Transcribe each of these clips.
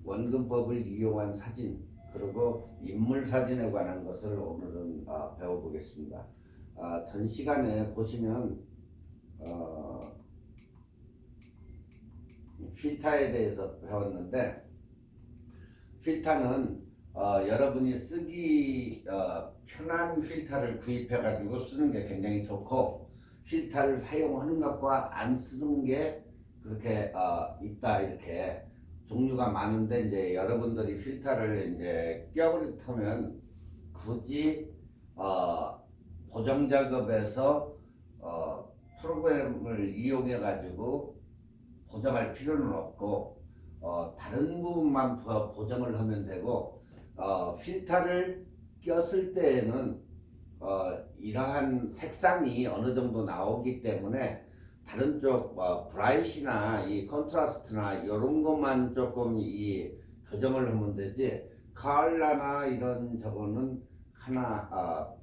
원근법을 이용한 사진 그리고 인물 사진에 관한 것을 오늘은 배워보겠습니다. 전 시간에 보시면 필터에 대해서 배웠는데 필터는 여러분이 쓰기 편한 필터를 구입해 가지고 쓰는 게 굉장히 좋고 필터를 사용하는 것과 안 쓰는 게 그렇게 있다 이렇게 종류가 많은데 이제 여러분들이 필터를 이제 끼어버리면 굳이 보정 작업에서 프로그램을 이용해 가지고 보정할 필요는 없고 다른 부분만 보정을 하면 되고 필터를 꼈을 때에는 이러한 색상이 어느 정도 나오기 때문에 다른 쪽 브라이트나 이 컨트라스트나 이런 것만 조금 이 교정을 하면 되지 컬러나 이런 저거는 하나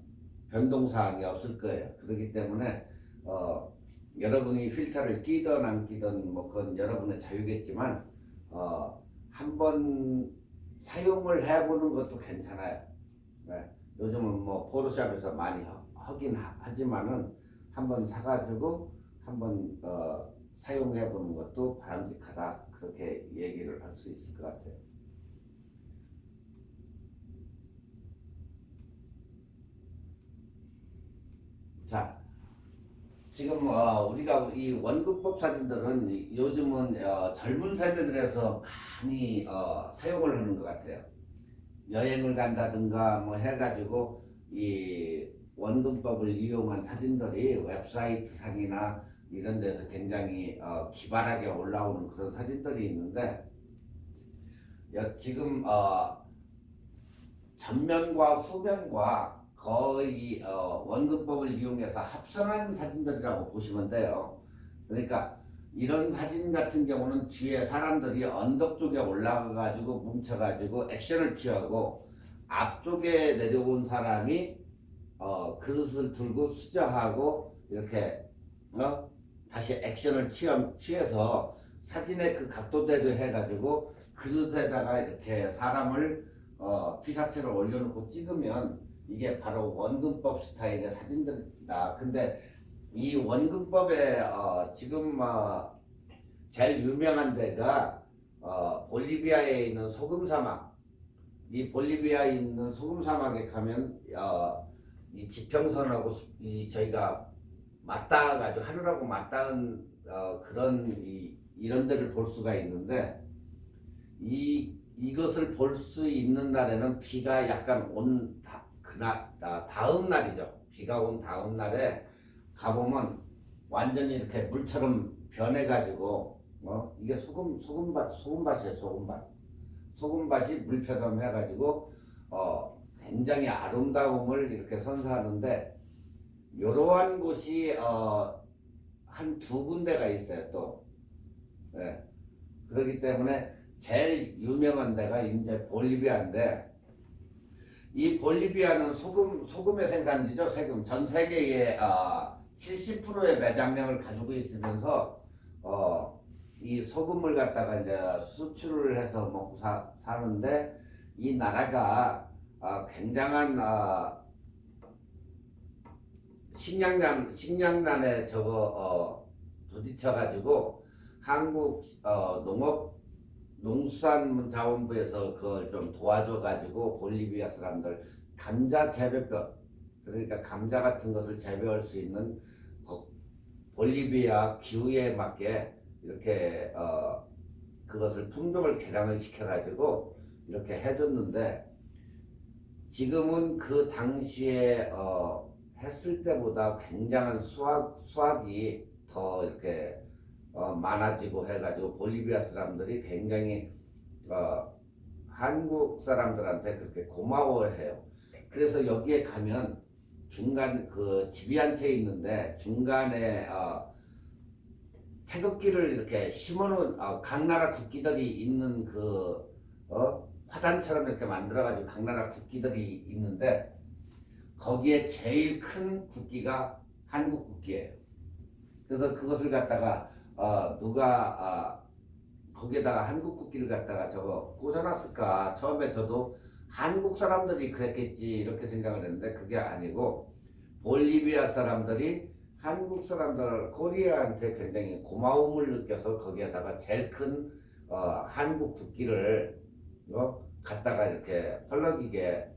변동사항이 없을 거예요. 그렇기 때문에 여러분이 필터를 끼든 안 끼든 뭐 그건 여러분의 자유겠지만 한번 사용을 해보는 것도 괜찮아요. 네. 요즘은 뭐 포토샵에서 많이 하긴 하지만은 한번 사가지고 한번 사용해보는 것도 바람직하다 그렇게 얘기를 할 수 있을 것 같아요. 자, 지금 우리가 이 원근법 사진들은 요즘은 젊은 세대들에서 많이 사용을 하는 것 같아요. 여행을 간다든가 뭐 해가지고 이 원근법을 이용한 사진들이 웹사이트 상이나 이런 데서 굉장히 기발하게 올라오는 그런 사진들이 있는데 지금 전면과 후면과 거의 원근법을 이용해서 합성한 사진들이라고 보시면 돼요. 그러니까 이런 사진 같은 경우는 뒤에 사람들이 언덕 쪽에 올라가 가지고 뭉쳐 가지고 액션을 취하고 앞쪽에 내려온 사람이 그릇을 들고 수저하고 이렇게 다시 액션을 취해서 사진의 그 각도대로 해가지고 그릇에다가 이렇게 사람을 피사체를 올려놓고 찍으면 이게 바로 원근법 스타일의 사진들이다. 근데 이 원근법에 지금 제일 유명한 데가 볼리비아에 있는 소금 사막. 이 볼리비아에 있는 소금 사막에 가면 이 지평선하고 이 저희가 맞닿아가지고 하늘하고 맞닿은 그런 이런 데를 볼 수가 있는데 이것을 볼 수 있는 날에는 비가 약간 온 다음 날이죠. 비가 온 다음 날에 가보면 완전히 이렇게 물처럼 변해가지고 이게 소금밭이에요. 소금밭이 물처럼 해가지고 굉장히 아름다움을 이렇게 선사하는데 이러한 곳이 한 두 군데가 있어요. 또 네. 그렇기 때문에 제일 유명한 데가 이제 볼리비아인데 이 볼리비아는 소금의 생산지죠. 전 세계의 70%의 매장량을 가지고 있으면서 이 소금을 갖다가 이제 수출을 해서 먹고 사는데 이 나라가 굉장한 식량난에 부딪혀가지고 한국 농수산자원부에서 그걸 좀 도와줘가지고 볼리비아 사람들 감자 재배법 그러니까 감자 같은 것을 재배할 수 있는 볼리비아 기후에 맞게 이렇게 그것을 품종을 개량을 시켜가지고 이렇게 해줬는데 지금은 그 당시에 했을 때보다 굉장한 수확이 더 이렇게 많아지고 해가지고 볼리비아 사람들이 굉장히 한국 사람들한테 그렇게 고마워해요. 그래서 여기에 가면 중간 그 집이 한 채 있는데 중간에 태극기를 이렇게 심어놓은 각 나라 국기들이 있는 그 화단처럼 이렇게 만들어가지고 각 나라 국기들이 있는데 거기에 제일 큰 국기가 한국 국기예요. 그래서 그것을 갖다가 누가 거기에다가 한국 국기를 갖다가 저거 꽂아놨을까? 처음에 저도 한국 사람들이 그랬겠지 이렇게 생각을 했는데 그게 아니고 볼리비아 사람들이 한국 사람들 코리아한테 굉장히 고마움을 느껴서 거기에다가 제일 큰 한국 국기를 갖다가 이렇게 펄럭이게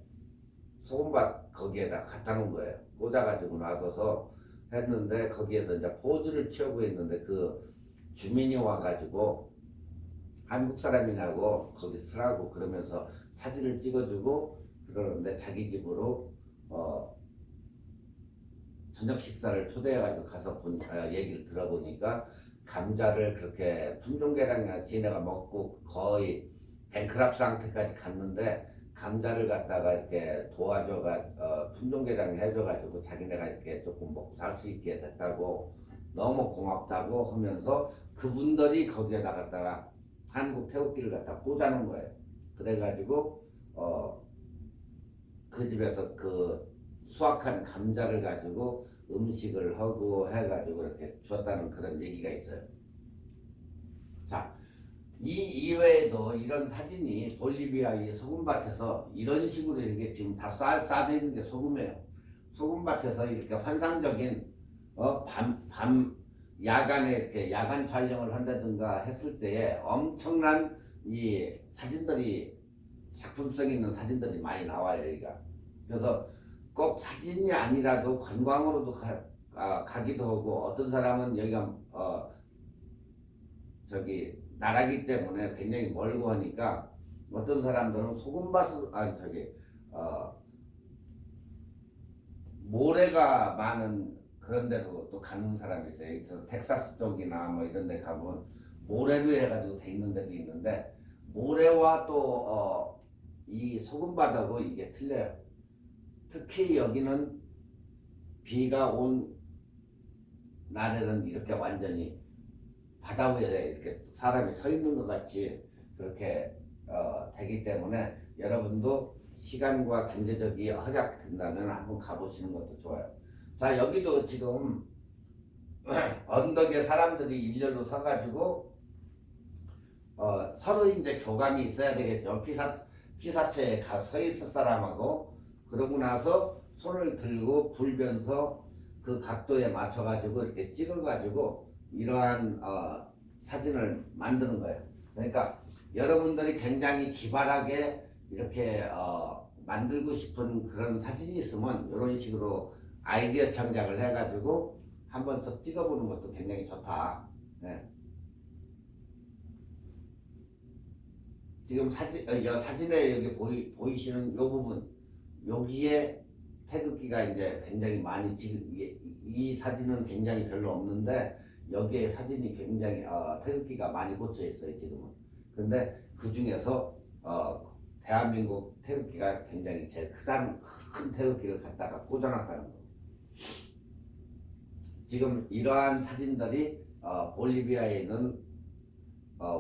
소금밭 거기에다 갖다 놓은 거예요. 꽂아가지고 놔둬서 했는데 거기에서 이제 포즈를 취하고 있는데 그 주민이 와가지고 한국 사람이냐고 거기 쓰라고 그러면서 사진을 찍어주고 그러는데 자기 집으로 저녁 식사를 초대해가지고 가서 얘기를 들어보니까 감자를 그렇게 품종개량이나 지네가 먹고 거의 뱅크랍 상태까지 갔는데 감자를 갖다가 이렇게 도와줘가 품종개량 해줘가지고 자기네가 이렇게 조금 먹고 살 수 있게 됐다고 너무 고맙다고 하면서 그분들이 거기에다 갖다가 한국 태극기를 갖다 꽂아놓은 거예요. 그래가지고 그 집에서 그 수확한 감자를 가지고 음식을 하고 해가지고 이렇게 주었다는 그런 얘기가 있어요. 자, 이 이외에도 이런 사진이 볼리비아 이 소금밭에서 이런 식으로 이렇게 지금 다 쌓여 있는 게 소금이에요. 소금밭에서 이렇게 환상적인 밤 야간에 이렇게 야간 촬영을 한다든가 했을 때에 엄청난 이 사진들이 작품성 있는 사진들이 많이 나와요 여기가. 그래서 꼭 사진이 아니라도 관광으로도 가기도 하고 어떤 사람은 여기가 저기 나라기 때문에 굉장히 멀고 하니까 어떤 사람들은 소금밭을 모래가 많은 그런 데로 또 가는 사람이 있어요. 그래서 텍사스 쪽이나 뭐 이런 데 가면 모래로 해가지고 돼 있는 데도 있는데 모래와 또 이 소금바다고 이게 틀려요. 특히 여기는 비가 온 날에는 이렇게 완전히 바다 위에 이렇게 사람이 서 있는 것 같이 그렇게 되기 때문에 여러분도 시간과 경제적이 허락된다면 한번 가보시는 것도 좋아요. 자, 여기도 지금 언덕에 사람들이 일렬로 서가지고 서로 이제 교감이 있어야 되겠죠. 피사체에 가 서 있을 사람하고 그러고 나서 손을 들고 불면서 그 각도에 맞춰가지고 이렇게 찍어가지고 이러한 사진을 만드는 거예요. 그러니까 여러분들이 굉장히 기발하게 이렇게 만들고 싶은 그런 사진이 있으면 이런 식으로 아이디어 창작을 해가지고 한번 쓱 찍어보는 것도 굉장히 좋다. 네. 지금 사진에 여기 보이시는 이 부분 여기에 태극기가 이제 굉장히 많이 지금 이 사진은 굉장히 별로 없는데 여기에 사진이 굉장히 태극기가 많이 꽂혀 있어요 지금은. 근데 그 중에서 대한민국 태극기가 굉장히 제일 큰 태극기를 갖다가 꽂아놨다는 거. 지금 이러한 사진들이 볼리비아에 있는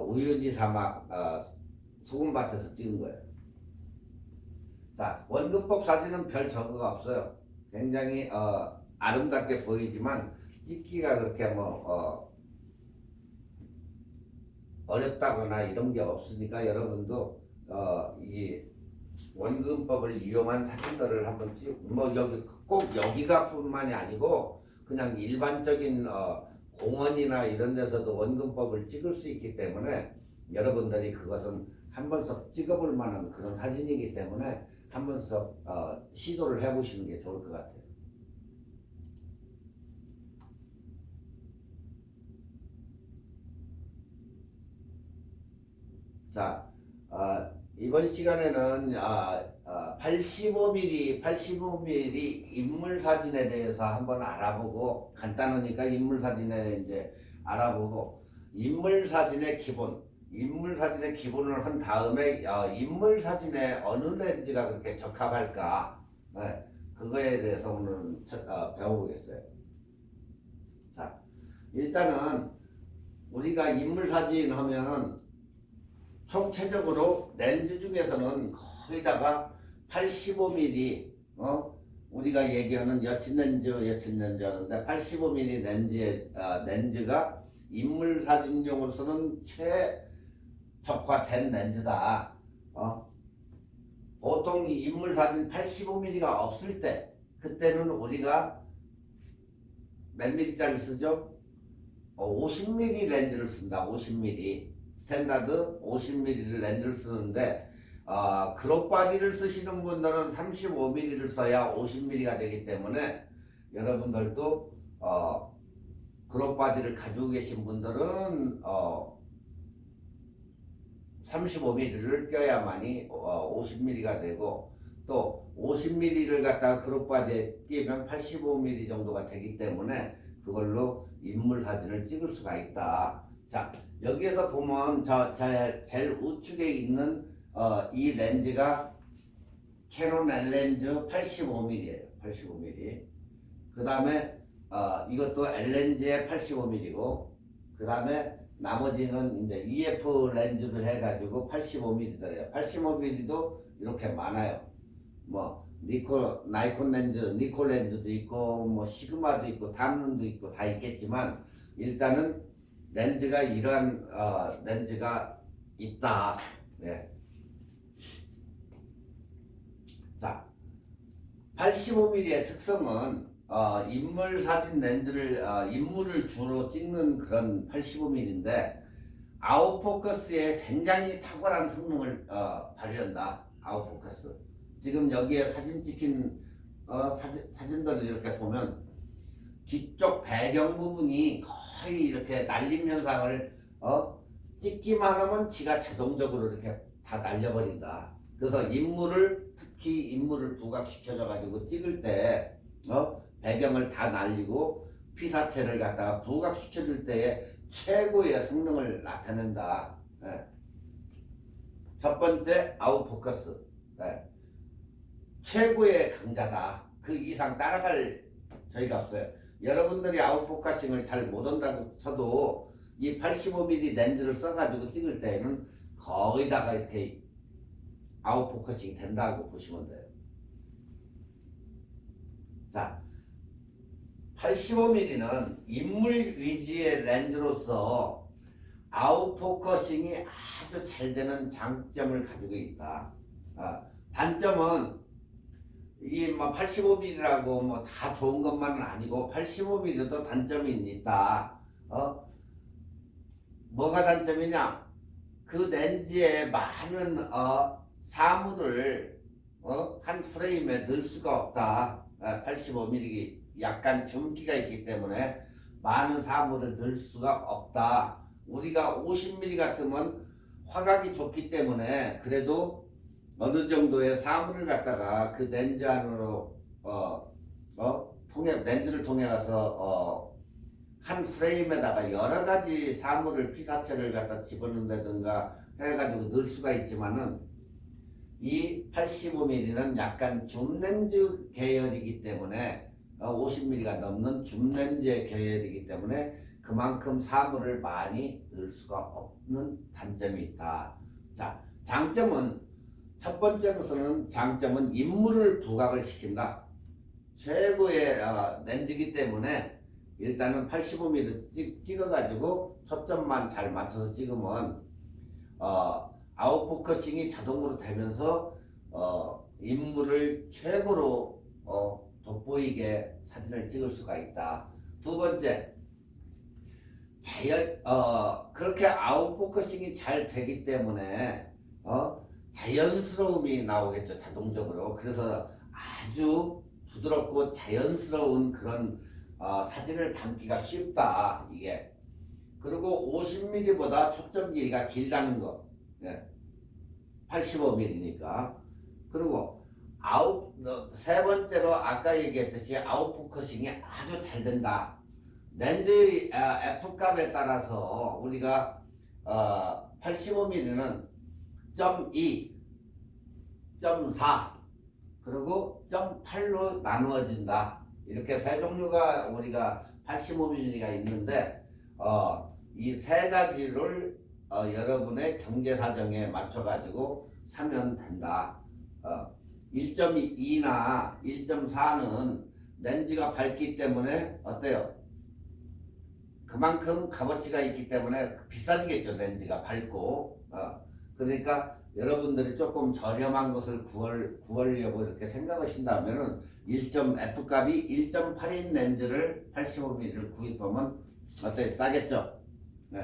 우유니 사막 소금밭에서 찍은 거예요. 자, 원근법 사진은 별 저거가 없어요. 굉장히 아름답게 보이지만 찍기가 그렇게 어렵다거나 이런 게 없으니까 여러분도 이 원근법을 이용한 사진들을 한번 여기 꼭 여기가 뿐만이 아니고 그냥 일반적인 공원이나 이런 데서도 원근법을 찍을 수 있기 때문에 여러분들이 그것은 한 번씩 찍어볼 만한 그런 사진이기 때문에 한 번씩 시도를 해보시는 게 좋을 것 같아요. 자, 이번 시간에는 85mm 인물 사진에 대해서 한번 알아보고 간단하니까 인물 사진에 이제 알아보고 인물 사진의 기본을 한 다음에 인물 사진에 어느 렌즈가 그렇게 적합할까 그거에 대해서 오늘은 배워보겠어요. 자, 일단은 우리가 인물 사진 하면은 총체적으로 렌즈 중에서는 거의다가 85mm 우리가 얘기하는 여친 렌즈 하는데 85mm 렌즈가 인물 사진용으로서는 적화된 렌즈다. 보통 이 인물 사진 85mm가 없을 때 그때는 우리가 몇 mm짜리 쓰죠? 50mm 렌즈를 쓴다. 50mm 스탠다드 50mm 렌즈를 쓰는데 크롭 바디를 쓰시는 분들은 35mm를 써야 50mm가 되기 때문에 여러분들도 크롭 바디를 가지고 계신 분들은 35mm를 껴야만이 50mm가 되고 또 50mm를 갖다가 크롭 바디에 끼면 85mm 정도가 되기 때문에 그걸로 인물 사진을 찍을 수가 있다. 자, 여기에서 보면 제일 우측에 있는 이 렌즈가 캐논 L렌즈 85mm예요. 85mm. 그 다음에 이것도 L렌즈의 85mm고 그 다음에 나머지는 이제 EF 렌즈를 해가지고 85mm더래요. 85mm도 이렇게 많아요. 뭐 나이콘 렌즈, 니콜 렌즈도 있고 뭐 시그마도 있고 담론도 있고 다 있겠지만 일단은 렌즈가 이러한 렌즈가 있다. 네. 자, 85mm의 특성은 인물 사진 렌즈를 인물을 주로 찍는 그런 85mm인데 아웃포커스에 굉장히 탁월한 성능을 발휘한다. 아웃포커스. 지금 여기에 사진 찍힌 사진들을 이렇게 보면 뒤쪽 배경 부분이 거의 이렇게 날림 현상을 찍기만 하면 지가 자동적으로 이렇게 다 날려버린다. 그래서 특히 인물을 부각시켜줘 가지고 찍을 때 배경을 다 날리고 피사체를 갖다가 부각시켜 줄 때에 최고의 성능을 나타낸다. 네. 첫 번째 아웃포커스. 네. 최고의 강자다. 그 이상 따라갈 저희가 없어요. 여러분들이 아웃포커싱을 잘 못한다고 쳐도 이 85mm 렌즈를 써가지고 찍을 때는 거의다가 이렇게 아웃포커싱이 된다고 보시면 돼요. 자, 85mm는 인물 위주의 렌즈로서 아웃포커싱이 아주 잘 되는 장점을 가지고 있다. 단점은 이 85mm라고 뭐 다 좋은 것만은 아니고 85mm도 단점이 있다. 뭐가 단점이냐? 그 렌즈에 많은 사물을 한 프레임에 넣을 수가 없다. 85mm 약간 줌기가 있기 때문에 많은 사물을 넣을 수가 없다. 우리가 50mm 같으면 화각이 좋기 때문에 그래도 어느 정도의 사물을 갖다가 그 렌즈 안으로 렌즈를 통해 가서 한 프레임에다가 여러 가지 사물을 피사체를 갖다 집어넣는다든가 해가지고 넣을 수가 있지만은 이 85mm는 약간 줌렌즈 계열이기 때문에 50mm가 넘는 줌렌즈의 계열이기 때문에 그만큼 사물을 많이 넣을 수가 없는 단점이 있다. 자, 첫 번째로서는 장점은 인물을 부각을 시킨다. 최고의 렌즈이기 때문에 일단은 85mm 찍어가지고 초점만 잘 맞춰서 찍으면 아웃포커싱이 자동으로 되면서 인물을 최고로 돋보이게 사진을 찍을 수가 있다. 두 번째, 그렇게 아웃포커싱이 잘 되기 때문에 자연스러움이 나오겠죠. 자동적으로. 그래서 아주 부드럽고 자연스러운 그런 사진을 담기가 쉽다. 이게. 그리고 50mm보다 초점 길이가 길다는 거. 예. 85mm니까. 그리고 세 번째로 아까 얘기했듯이 아웃포커싱이 아주 잘 된다. 렌즈 F값에 따라서 우리가 85mm는 0.2, 0.4 그리고 0.8로 나누어진다. 이렇게 세 종류가 우리가 85mm가 있는데 이 세 가지를 여러분의 경제 사정에 맞춰 가지고 사면 된다. 1.2나 1.4는 렌즈가 밝기 때문에 어때요? 그만큼 값어치가 있기 때문에 비싸지겠죠. 렌즈가 밝고. 그러니까 여러분들이 조금 저렴한 것을 구하려고 이렇게 생각하신다면은 F값이 1.8인 렌즈를 85mm를 구입하면 어때? 싸겠죠? 네.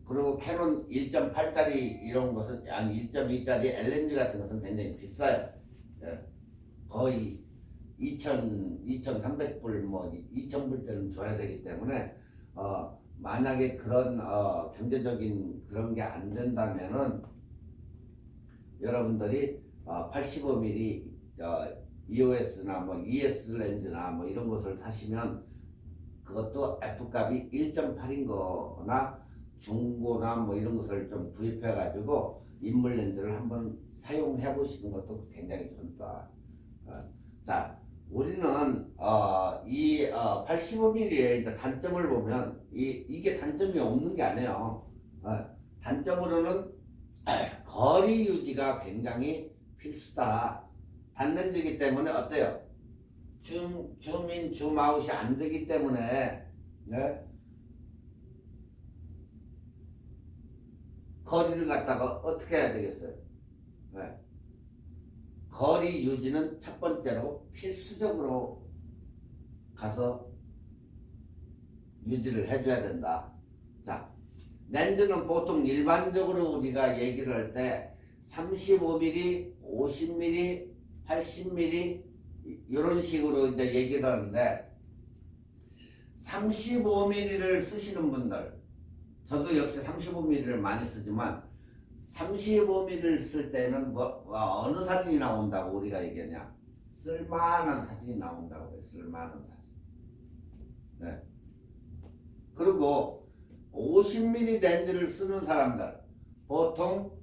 그리고 캐논 1.8짜리 이런 것은, 아니 1.2짜리 L렌즈 같은 것은 굉장히 비싸요. 네. 거의 2,300불, 뭐 2,000불대는 줘야 되기 때문에 만약에 그런 경제적인 그런 게 안 된다면은 여러분들이 85mm EOS나 뭐 ES 렌즈나 뭐 이런 것을 사시면 그것도 F값이 1.8인 거나 중고나 뭐 이런 것을 좀 구입해 가지고 인물 렌즈를 한번 사용해 보시는 것도 굉장히 좋다. 자, 우리는 이 85mm의 단점을 보면 이게 단점이 없는 게 아니에요. 단점으로는 거리 유지가 굉장히 필수다. 단렌즈이기 때문에 어때요? 줌인 줌아웃이 안 되기 때문에, 네? 거리를 갖다가 어떻게 해야 되겠어요? 네. 거리 유지는 첫 번째로 필수적으로 가서 유지를 해줘야 된다. 자, 렌즈는 보통 일반적으로 우리가 얘기를 할 때 35mm, 50mm, 80mm 이런 식으로 이제 얘기를 하는데 35mm를 쓰시는 분들, 저도 역시 35mm를 많이 쓰지만 35mm를 쓸 때는 어느 사진이 나온다고 우리가 얘기하냐? 쓸만한 사진이 나온다고 그래요. 쓸만한 사진. 네. 그리고 50mm 렌즈를 쓰는 사람들 보통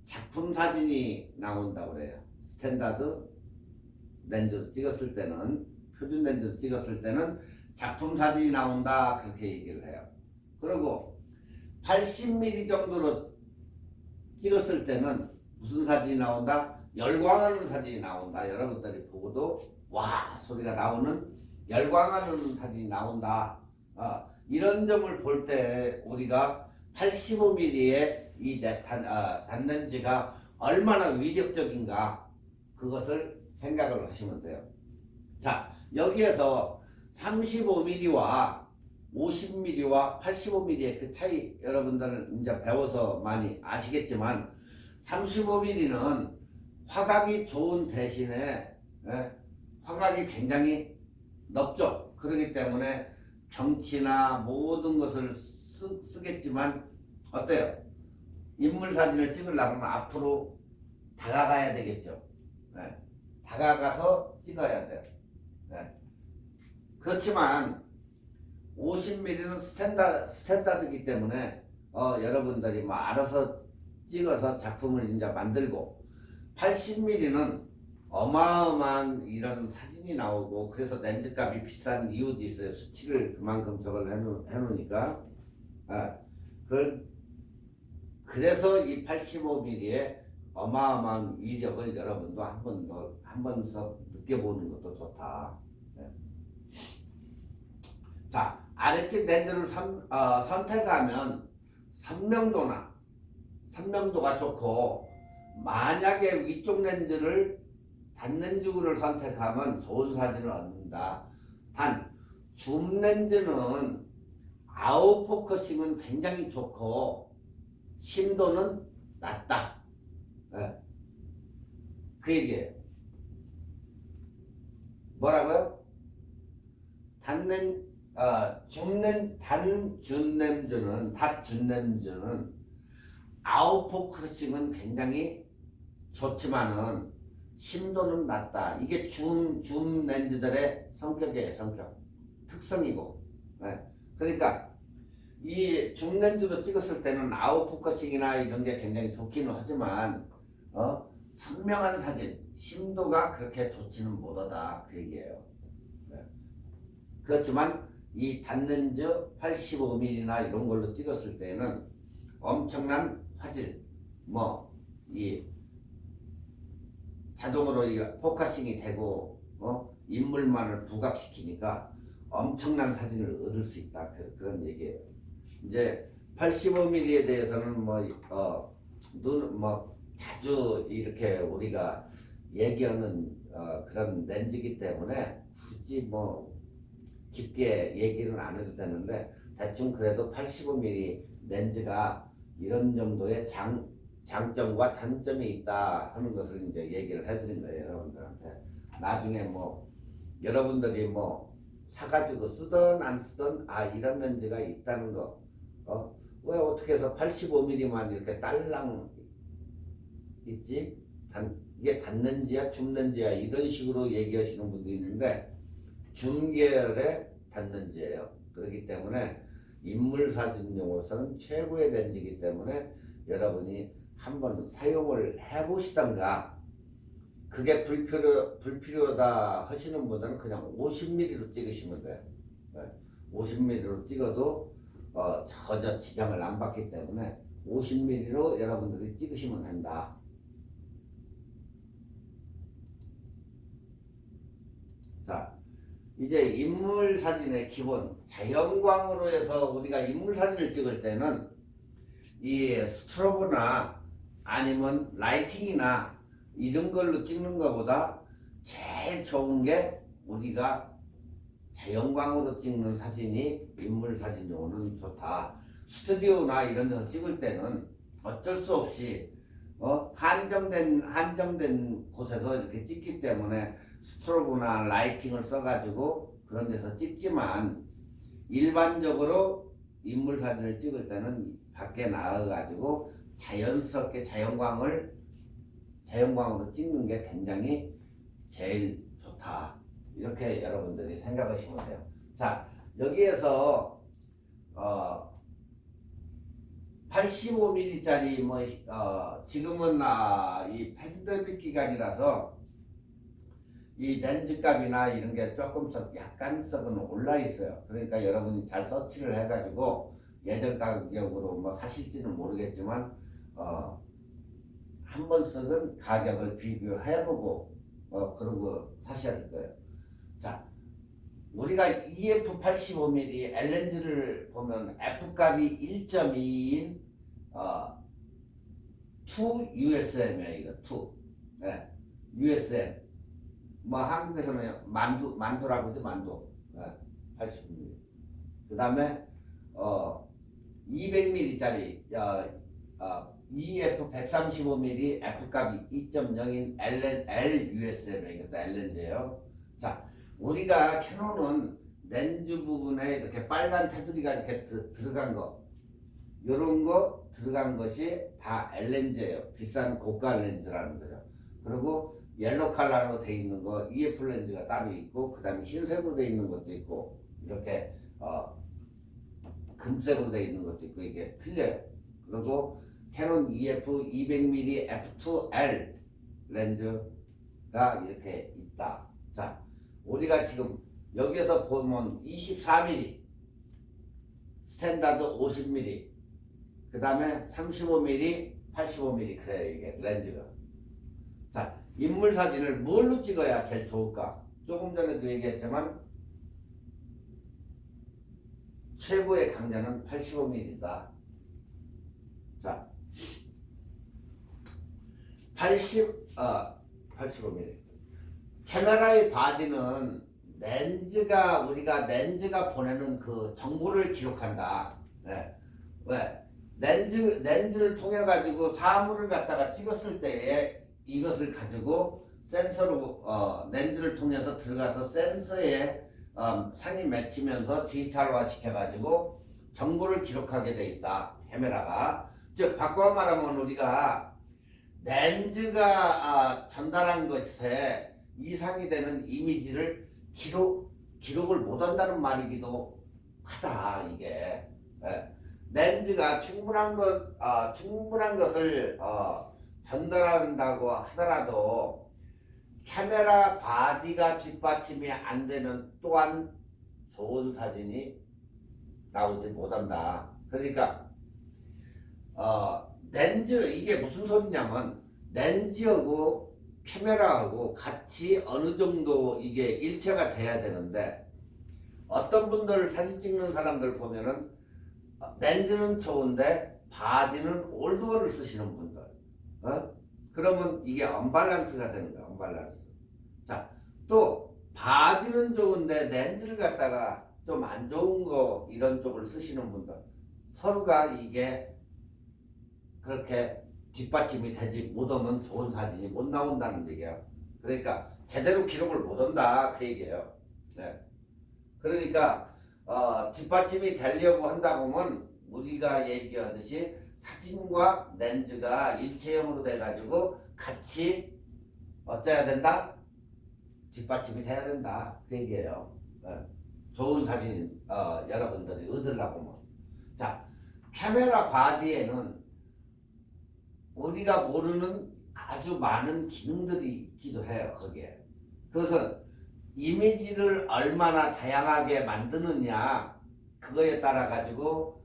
작품 사진이 나온다고 그래요. 스탠다드 렌즈로 찍었을 때는, 표준 렌즈로 찍었을 때는 작품 사진이 나온다 그렇게 얘기를 해요. 그리고 80mm 정도로 찍었을 때는 무슨 사진이 나온다? 열광하는 사진이 나온다. 여러분들이 보고도 와 소리가 나오는 열광하는 사진이 나온다. 이런 점을 볼 때 우리가 85mm의 이 단렌즈가 얼마나 위력적인가 그것을 생각을 하시면 돼요. 자, 여기에서 35mm와 50mm와 85mm의 그 차이 여러분들은 이제 배워서 많이 아시겠지만 35mm는 화각이 좋은 대신에 화각이 굉장히 넓죠. 그렇기 때문에 경치나 모든 것을 쓰겠지만 어때요? 인물 사진을 찍으려면 앞으로 다가가야 되겠죠. 다가가서 찍어야 돼요. 그렇지만 50mm는 스탠다드이기 때문에 여러분들이 뭐 알아서 찍어서 작품을 이제 만들고 80mm는 어마어마한 이런 사진이 나오고 그래서 렌즈 값이 비싼 이유도 있어요. 수치를 그만큼 저걸 해놓으니까. 그래서 이 85mm의 어마어마한 위력을 여러분도 한 번 더 느껴보는 것도 좋다. 자, 아래틱 렌즈를 선택하면 선명도가 좋고 만약에 위쪽 렌즈를 단렌즈군을 선택하면 좋은 사진을 얻는다. 단 줌 렌즈는 아웃포커싱은 굉장히 좋고 심도는 낮다. 그 얘기예요. 뭐라고요? 줌 렌즈는 아웃포커싱은 굉장히 좋지만은 심도는 낮다. 이게 줌 렌즈들의 성격, 특성이고. 그러니까 이 줌 렌즈로 찍었을 때는 아웃포커싱이나 이런 게 굉장히 좋기는 하지만 선명한 사진, 심도가 그렇게 좋지는 못하다 그 얘기예요. 그렇지만 이 단렌즈 85mm나 이런 걸로 찍었을 때는 엄청난 화질, 이 자동으로 이 포커싱이 되고 인물만을 부각시키니까 엄청난 사진을 얻을 수 있다. 그런 얘기예요. 이제 85mm에 대해서는 뭐 자주 이렇게 우리가 얘기하는 그런 렌즈이기 때문에 굳이 뭐 깊게 얘기는 안 해도 되는데 대충 그래도 85mm 렌즈가 이런 정도의 장점과 단점이 있다 하는 것을 이제 얘기를 해드린 거예요, 여러분들한테. 나중에 뭐 여러분들이 뭐 사가지고 쓰든 안 쓰든 이런 렌즈가 있다는 거, 왜 어떻게 해서 85mm만 이렇게 딸랑 있지? 이게 단렌즈야 줌렌즈야 이런 식으로 얘기하시는 분도 있는데 줌계열의 단렌즈예요. 그렇기 때문에 인물 사진용으로서는 최고의 렌즈이기 때문에 여러분이 한번 사용을 해보시던가, 그게 불필요하다 하시는 분들은 그냥 50mm로 찍으시면 돼요. 50mm로 찍어도 전혀 지장을 안 받기 때문에 50mm로 여러분들이 찍으시면 된다. 자, 이제 인물 사진의 기본 자연광으로 해서 우리가 인물 사진을 찍을 때는 이 스트로브나 아니면 라이팅이나 이런 걸로 찍는 것보다 제일 좋은 게 우리가 자연광으로 찍는 사진이 인물 사진용으로는 좋다. 스튜디오나 이런 데서 찍을 때는 어쩔 수 없이 한정된 곳에서 이렇게 찍기 때문에 스트로브나 라이팅을 써가지고 그런 데서 찍지만, 일반적으로 인물 사진을 찍을 때는 밖에 나가가지고 자연스럽게 자연광으로 찍는 게 굉장히 제일 좋다. 이렇게 여러분들이 생각하시면 돼요. 자, 여기에서 85mm짜리 지금은 이 팬데믹 기간이라서 이 렌즈 값이나 이런 게 조금씩 약간씩은 올라 있어요. 그러니까 여러분이 잘 서치를 해가지고 예전 가격으로 뭐 사실지는 모르겠지만 한 번씩은 가격을 비교해보고 그러고 사셔야 될 거예요. 자, 우리가 EF85mm L렌즈를 보면 F값이 1.2인 2USM이에요. 이거 2. 네, USM. 뭐 한국에서는 만두라고 하죠. 만두. 네, 80mm. 그 다음에 200mm짜리 EF135mm F값이 2.0인 LUSM이에요. 이것도 L렌즈예요. 자, 우리가 캐논은 렌즈 부분에 이렇게 빨간 테두리가 이렇게 들어간 거, 요런 거 들어간 것이 다 L렌즈예요. 비싼 고가 렌즈라는 거죠. 그리고 옐로 컬러로 돼 있는 거 EF 렌즈가 따로 있고, 그 다음에 흰색으로 돼 있는 것도 있고, 이렇게 금색으로 돼 있는 것도 있고, 이게 틀려요. 그리고 캐논 EF 200mm F2L 렌즈가 이렇게 있다. 자, 우리가 지금 여기에서 보면 24mm, 스탠다드 50mm, 그 다음에 35mm, 85mm 그래요. 이게 렌즈가. 자, 인물 사진을 뭘로 찍어야 제일 좋을까? 조금 전에도 얘기했지만 최고의 강자는 85mm다. 자, 85mm. 카메라의 바디는 우리가 렌즈가 보내는 그 정보를 기록한다. 네. 왜? 렌즈를 통해 가지고 사물을 갖다가 찍었을 때에 이것을 가지고 센서로 렌즈를 통해서 들어가서 센서에 상이 맺히면서 디지털화 시켜가지고 정보를 기록하게 돼 있다. 카메라가. 즉 바꿔 말하면 우리가 렌즈가 전달한 것에 이상이 되는 이미지를 기록을 못한다는 말이기도 하다. 이게 렌즈가 충분한 것을 전달한다고 하더라도 카메라 바디가 뒷받침이 안 되면 또한 좋은 사진이 나오지 못한다. 그러니까 렌즈, 이게 무슨 소리냐면 렌즈하고 카메라하고 같이 어느 정도 이게 일체가 돼야 되는데 어떤 분들 사진 찍는 사람들 보면은 렌즈는 좋은데 바디는 올드원을 쓰시는 분들, 그러면 이게 언밸런스가 되는 거야. 언밸런스. 자, 또 바디는 좋은데 렌즈를 갖다가 좀 안 좋은 거 이런 쪽을 쓰시는 분들, 서로가 이게 그렇게 뒷받침이 되지 못하면 좋은 사진이 못 나온다는 얘기예요. 그러니까 제대로 기록을 못 한다 그 얘기예요. 네. 그러니까 뒷받침이 되려고 한다 보면 우리가 얘기하듯이 사진과 렌즈가 일체형으로 돼가지고 같이 어쩌야 된다? 뒷받침이 돼야 된다 그 얘기예요. 네. 좋은 사진 여러분들이 얻으려고 하면. 자, 카메라 바디에는 우리가 모르는 아주 많은 기능들이 있기도 해요. 거기에. 그것은 이미지를 얼마나 다양하게 만드느냐 그거에 따라 가지고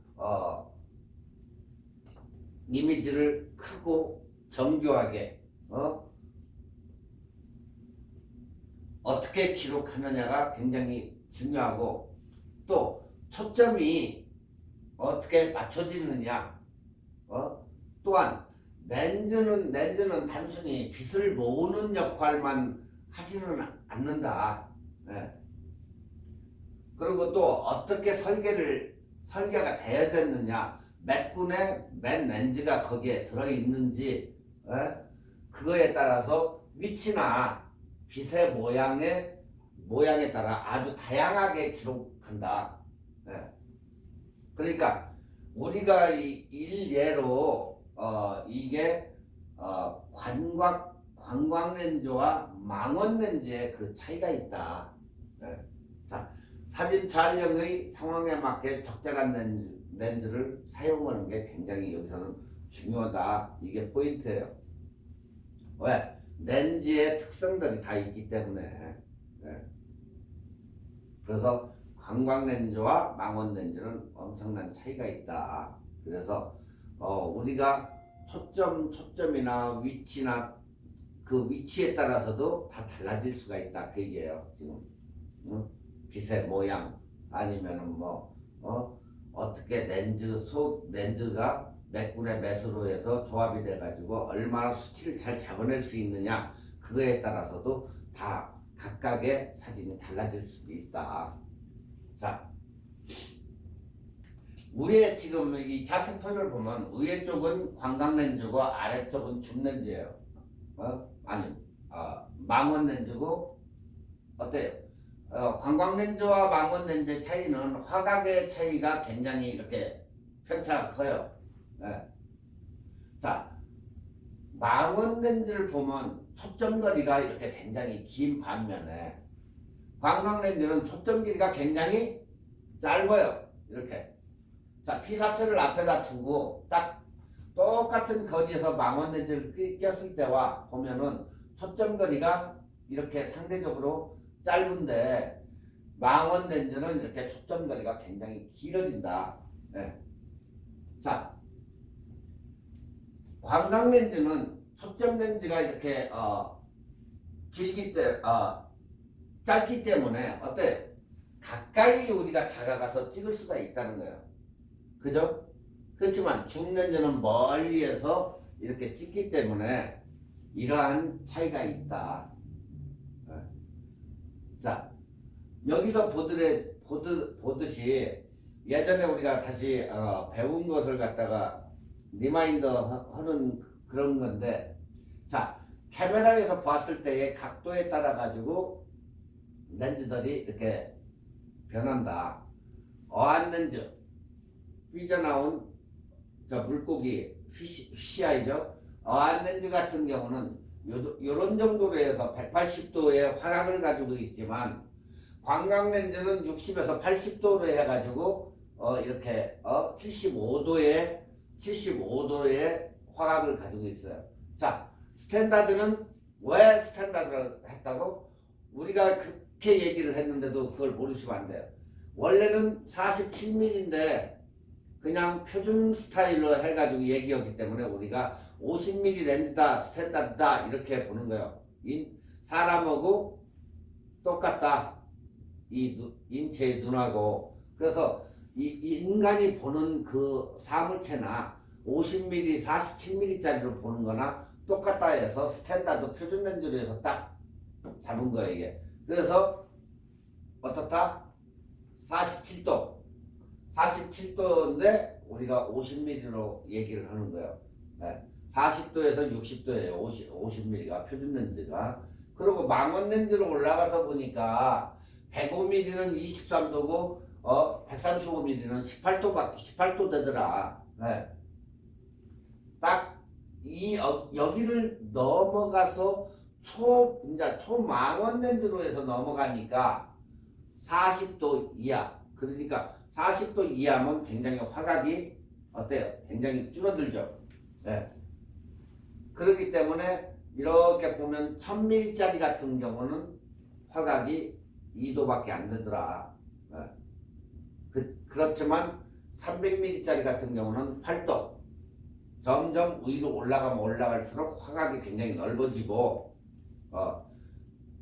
이미지를 크고 정교하게 어떻게 기록하느냐가 굉장히 중요하고, 또 초점이 어떻게 맞춰지느냐, 또한 렌즈는 단순히 빛을 모으는 역할만 하지는 않는다. 네. 그리고 또 어떻게 설계가 되어야 되느냐, 몇 군의 맨 렌즈가 거기에 들어있는지, 그거에 따라서 위치나 빛의 모양에 따라 아주 다양하게 기록한다. 네. 그러니까 우리가 일례로 이게 관광 렌즈와 망원 렌즈의 그 차이가 있다. 네. 자, 사진 촬영의 상황에 맞게 적절한 렌즈를 사용하는 게 굉장히 여기서는 중요하다. 이게 포인트예요. 왜? 렌즈의 특성들이 다 있기 때문에. 네. 그래서 관광 렌즈와 망원 렌즈는 엄청난 차이가 있다. 그래서 우리가 초점이나 위치나 그 위치에 따라서도 다 달라질 수가 있다 그 얘기예요. 지금 빛의 모양 아니면은 어떻게 렌즈가 몇 군의 몇으로 해서 조합이 돼가지고 얼마나 수치를 잘 잡아낼 수 있느냐, 그거에 따라서도 다 각각의 사진이 달라질 수도 있다. 자, 위에 지금 이 차트표를 보면 위에 쪽은 관광 렌즈고 아래쪽은 줌 렌즈예요. 망원 렌즈고 어때요? 관광 렌즈와 망원 렌즈의 차이는 화각의 차이가 굉장히 이렇게 편차가 커요. 네. 자, 망원 렌즈를 보면 초점거리가 이렇게 굉장히 긴 반면에 관광 렌즈는 초점 길이가 굉장히 짧아요. 이렇게. 자, 피사체를 앞에다 두고 딱 똑같은 거리에서 망원 렌즈를 꼈을 때와 보면은 초점 거리가 이렇게 상대적으로 짧은데 망원 렌즈는 이렇게 초점 거리가 굉장히 길어진다. 네. 자, 관광 렌즈는 초점 렌즈가 이렇게 짧기 때문에 어때? 가까이 우리가 다가가서 찍을 수가 있다는 거예요. 그죠? 그렇지만 줌 렌즈는 멀리에서 이렇게 찍기 때문에 이러한 차이가 있다. 자, 여기서 보듯이 예전에 우리가 다시 배운 것을 갖다가 리마인드 하는 그런 건데, 자, 카메라에서 봤을 때의 각도에 따라 가지고 렌즈들이 이렇게 변한다. 어안 렌즈, 삐져나온 저 물고기 피시아이죠. 어안 렌즈 같은 경우는 요런 정도로 해서 180도의 화각을 가지고 있지만, 관광 렌즈는 60에서 80도로 해가지고 이렇게 75도의 화각을 가지고 있어요. 자, 스탠다드는 왜 스탠다드를 했다고? 우리가 그렇게 얘기를 했는데도 그걸 모르시면 안 돼요. 원래는 47mm인데 그냥 표준 스타일로 해가지고 얘기했기 때문에 우리가 50mm 렌즈다, 스탠다드다 이렇게 보는 거예요. 사람하고 똑같다. 인체의 눈하고. 그래서 이 인간이 보는 그 사물체나 50mm, 47mm짜리로 보는 거나 똑같다 해서 스탠다드 표준 렌즈로 해서 딱 잡은 거예요, 이게. 그래서 어떻다? 47도. 47도인데 우리가 50mm로 얘기를 하는 거예요. 네. 40도에서 60도예요. 50mm가 표준 렌즈가. 그리고 망원 렌즈로 올라가서 보니까 105mm는 23도고 135mm는 18도 되더라. 네. 딱 여기를 넘어가서 이제 초망원 렌즈로 해서 넘어가니까 40도 이하. 그러니까 40도 이하면 굉장히 화각이 어때요? 굉장히 줄어들죠. 네. 그렇기 때문에 이렇게 보면 1000mm짜리 같은 경우는 화각이 2도밖에 안 되더라. 네. 그렇지만 300mm짜리 같은 경우는 8도. 점점 위로 올라가면 올라갈수록 화각이 굉장히 넓어지고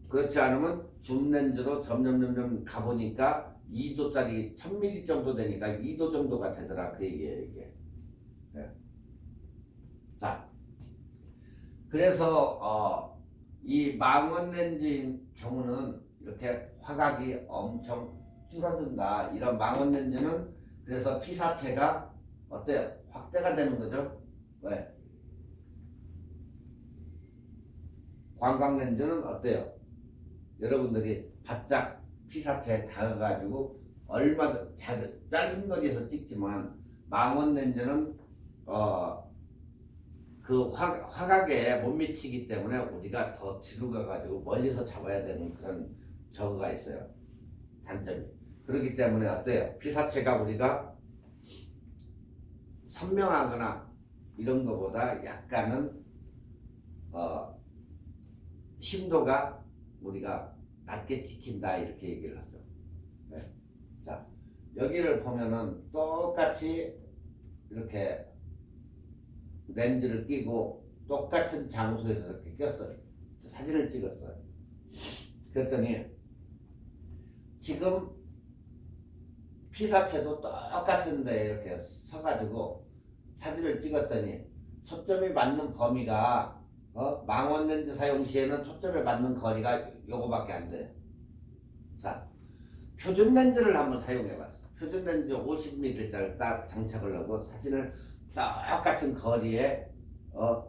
그렇지 않으면 줌렌즈로 점점 가보니까 2도짜리 1000mm 정도 되니까 2도 정도가 되더라. 그 얘기예요, 이게. 네. 자, 그래서 이 망원 렌즈인 경우는 이렇게 화각이 엄청 줄어든다. 이런 망원 렌즈는 그래서 피사체가 어때요? 확대가 되는 거죠. 왜? 광각 렌즈는 어때요? 여러분들이 바짝 피사체에 닿아가지고 얼마든 짧은 거리에서 찍지만 망원 렌즈는 그 화각에 못 미치기 때문에 우리가 더 뒤로 가가지고 멀리서 잡아야 되는 그런 저거가 있어요. 단점이. 그렇기 때문에 어때요? 피사체가 우리가 선명하거나 이런 거보다 약간은 심도가 우리가 낮게 찍힌다 이렇게 얘기를 하죠. 네. 자, 여기를 보면은 똑같이 이렇게 렌즈를 끼고 똑같은 장소에서 이렇게 꼈어요. 사진을 찍었어요. 그랬더니 지금 피사체도 똑같은데 이렇게 서가지고 사진을 찍었더니 초점이 맞는 범위가 망원 렌즈 사용 시에는 초점에 맞는 거리가 요거밖에 안 돼요. 자, 표준 렌즈를 한번 사용해 봤어. 표준 렌즈 50mm짜리 딱 장착을 하고 사진을 똑같은 거리에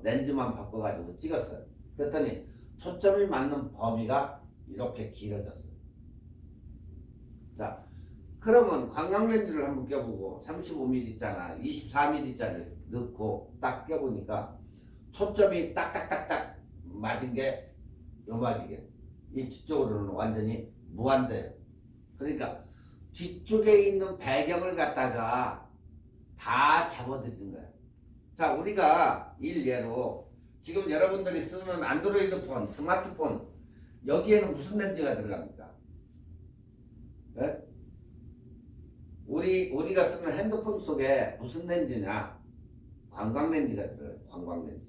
렌즈만 바꿔가지고 찍었어요. 그랬더니 초점이 맞는 범위가 이렇게 길어졌어요. 자, 그러면 광각 렌즈를 한번 껴보고 35mm 있잖아. 24mm짜리 넣고 딱 껴보니까 초점이 딱딱딱딱 맞은 게 요 맞이게 이 뒤쪽으로는 완전히 무한대예요. 그러니까 뒤쪽에 있는 배경을 갖다가 다 잡아들인 거예요. 자, 우리가 일례로 지금 여러분들이 쓰는 안드로이드 폰, 스마트폰 여기에는 무슨 렌즈가 들어갑니까? 네? 우리가 쓰는 핸드폰 속에 무슨 렌즈냐? 광각 렌즈가 들어요. 광각 렌즈.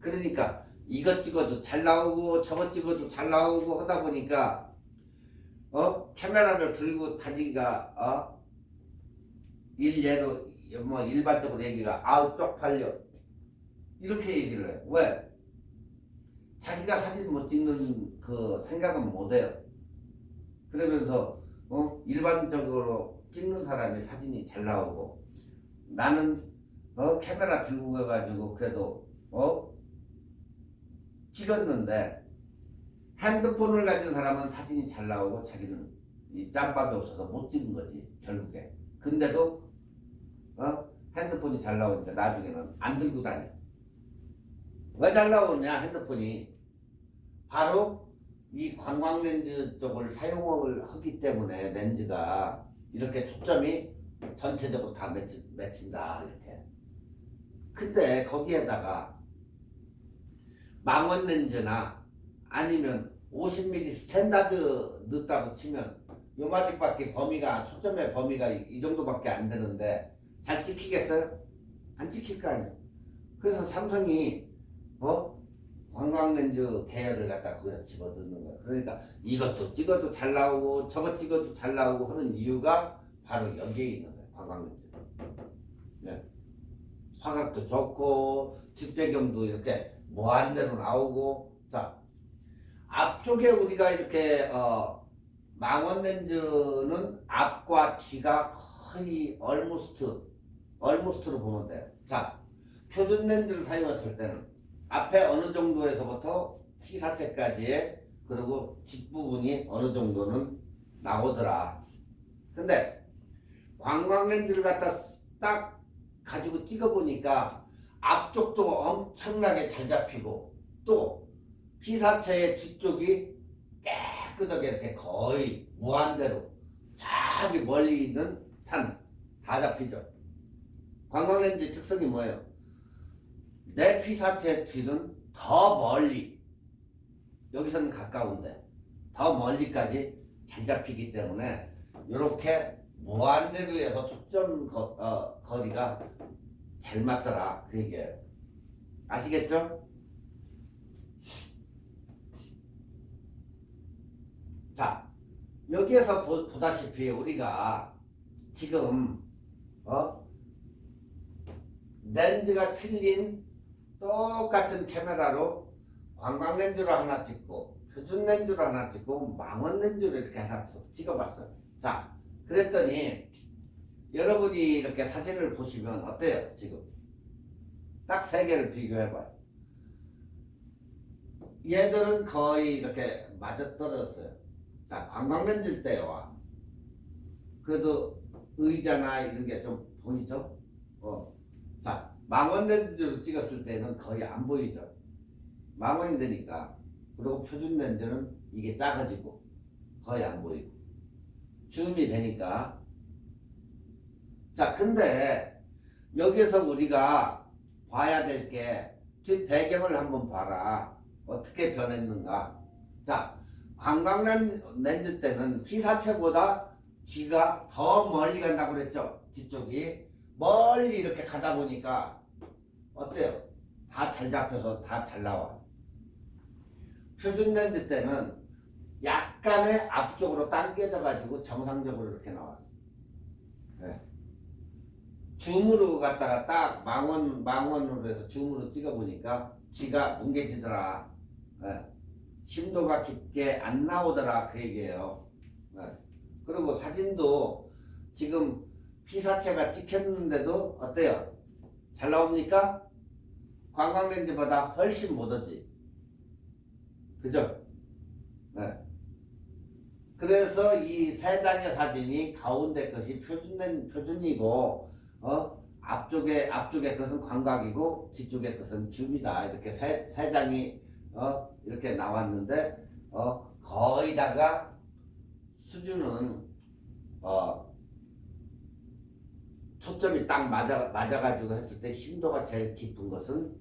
그러니까 이것 찍어도 잘 나오고 저것 찍어도 잘 나오고 하다 보니까 카메라를 들고 다니기가 일례로 뭐 일반적으로 얘기가 아우 쪽팔려 이렇게 얘기를 해요. 왜? 자기가 사진 못 찍는 그 생각은 못 해요. 그러면서 일반적으로 찍는 사람이 사진이 잘 나오고 나는 카메라 들고 가가지고 그래도 찍었는데 핸드폰을 가진 사람은 사진이 잘 나오고 자기는 이 짬밥이 없어서 못 찍은 거지 결국에. 근데도 핸드폰이 잘 나오니까 나중에는 안 들고 다녀. 왜 잘 나오느냐 핸드폰이 바로 이 광각 렌즈 쪽을 사용을 하기 때문에 렌즈가 이렇게 초점이 전체적으로 다 맺힌다 이렇게. 근데 거기에다가 망원 렌즈나 아니면 50mm 스탠다드 넣었다고 치면 요마직밖에 범위가 초점의 범위가 이 정도밖에 안 되는데 잘 찍히겠어요? 안 찍힐 거 아니에요. 그래서 삼성이 관광렌즈 계열을 갖다 거기다 집어넣는 거야. 그러니까 이것도 찍어도 잘 나오고 저것 찍어도 잘 나오고 하는 이유가 바로 여기에 있는 거야. 관광렌즈. 네. 화각도 좋고 뒷배경도 이렇게 무한대로 나오고. 자, 앞쪽에 우리가 이렇게 망원 렌즈는 앞과 뒤가 거의 얼모스트로 보면 돼요. 자, 표준 렌즈를 사용했을 때는 앞에 어느 정도에서부터 P4채까지의 그리고 뒷부분이 어느 정도는 나오더라. 근데 관광 렌즈를 갖다 딱 가지고 찍어보니까 앞쪽도 엄청나게 잘 잡히고 또 P4채의 뒤쪽이 깨끗하게 이렇게 거의 무한대로 저기 멀리 있는 산 다 잡히죠. 관광렌즈 특성이 뭐예요? 내 P4채 뒤는 더 멀리, 여기서는 가까운데 더 멀리까지 잘 잡히기 때문에 이렇게 무한대로 해서 초점 거리가 잘 맞더라 그 얘기예요. 아시겠죠? 자, 여기에서 보다시피 우리가 지금 렌즈가 틀린 똑같은 카메라로 관광 렌즈로 하나 찍고 표준 렌즈로 하나 찍고 망원 렌즈로 이렇게 하나 찍어봤어요. 자, 그랬더니 여러분이 이렇게 사진을 보시면 어때요? 지금 딱 세 개를 비교해봐요. 얘들은 거의 이렇게 맞아떨어졌어요. 자, 관광 렌즈일 때와 그래도 의자나 이런 게 좀 보이죠? 자, 망원 렌즈로 찍었을 때는 거의 안 보이죠? 망원이 되니까. 그리고 표준 렌즈는 이게 작아지고 거의 안 보이고 줌이 되니까. 자, 근데 여기서 우리가 봐야 될 게 뒷 배경을 한번 봐라. 어떻게 변했는가. 자, 관광 렌즈 때는 P4채보다 뒤가 더 멀리 간다고 그랬죠. 뒤쪽이 멀리 이렇게 가다 보니까 어때요? 다 잘 잡혀서 다 잘 나와. 표준 렌즈 때는 약간의 앞쪽으로 당겨져 가지고 정상적으로 이렇게 나왔어. 네. 줌으로 갖다가 딱 망원으로 해서 줌으로 찍어 보니까 뒤가 뭉개지더라. 네. 심도가 깊게 안 나오더라 그 얘기예요. 네. 그리고 사진도 지금 P4채가 찍혔는데도 어때요? 잘 나옵니까? 관광 렌즈보다 훨씬 못하지. 그죠? 네. 그래서 이 세 장의 사진이 가운데 것이 표준이고 앞쪽에 것은 광각이고 뒤쪽에 것은 줌이다. 이렇게 세 장이 이렇게 나왔는데 거의다가 수준은 초점이 딱 맞아가지고 했을 때 심도가 제일 깊은 것은